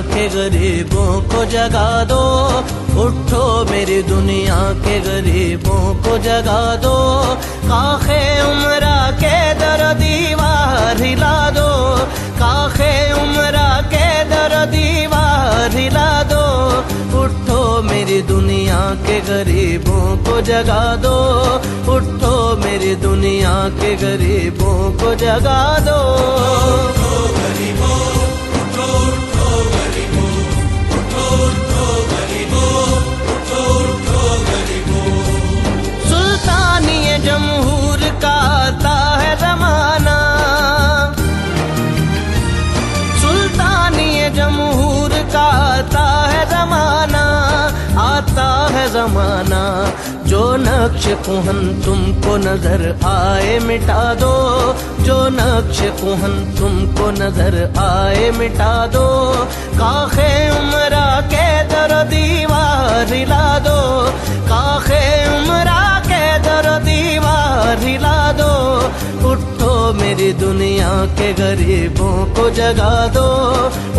के गरीबों को जगा दो, उठो मेरी दुनिया के गरीबों को जगा दो। काखे उमरा के दर दीवार हिला दो, काखे उमरा के दर दीवार हिला दो। उठो मेरी दुनिया के गरीबों को जगा दो, उठो मेरी दुनिया के गरीबों को जगा दो। सुल्तानी जमहूर का आता है जमाना, सुल्तानी जमहूर का आता है जमाना, आता है जमाना। जो नक्श कुहन तुमको नजर आए मिटा दो, जो नक्श कुहन तुमको नजर आए मिटा दो। काखे उमरा के दर दीवार हिला दो, काखे उमरा के दर दीवार हिला दो। उठो मेरी दुनिया के गरीबों को जगा दो,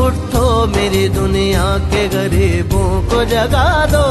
उठो मेरी दुनिया के गरीबों को जगा दो।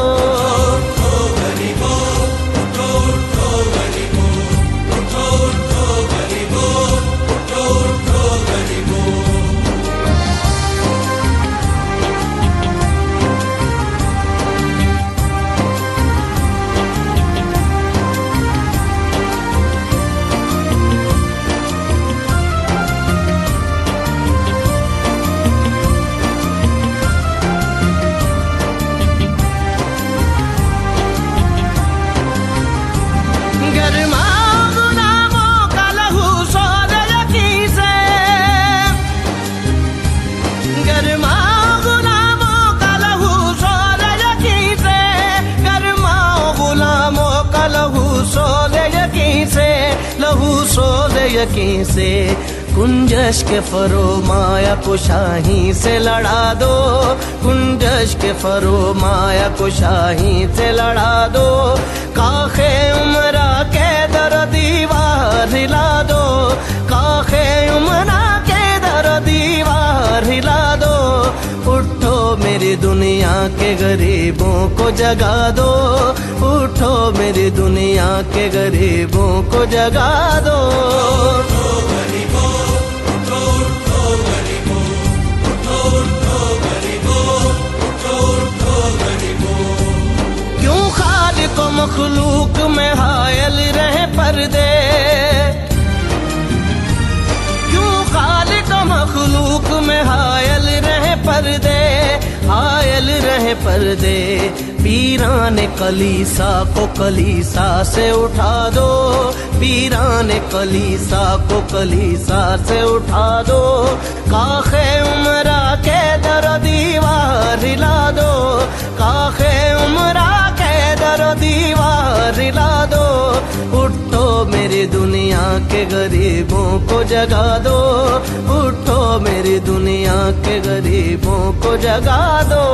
यकीन से कुंजश के फरो माया को शाही से लड़ा दो, कुंजश के फरो माया को शाही से लड़ा दो। काखे उमरा के दर दीवार हिला दो, काखे उमरा के दर दीवार हिला दो। उठो मेरी दुनिया के गरीबों को जगा दो, उठो मेरी दुनिया के गरीबों को जगा दो। क्यों खालिक को मखलूक में हायल रहे पर्दे, क्यों खालिक को मखलूक में हायल रहे पर्दे, हायल रहे पर्दे। पीराने कलीसा को कलीसा से उठा दो, पीराने कलीसा को कलीसा से उठा दो। काखे उमरा के दर दीवार हिला दो, काखे उमरा के दर दीवार हिला दो। उठो मेरी दुनिया के गरीबों को जगा दो, उठो मेरी दुनिया के गरीबों को जगा दो।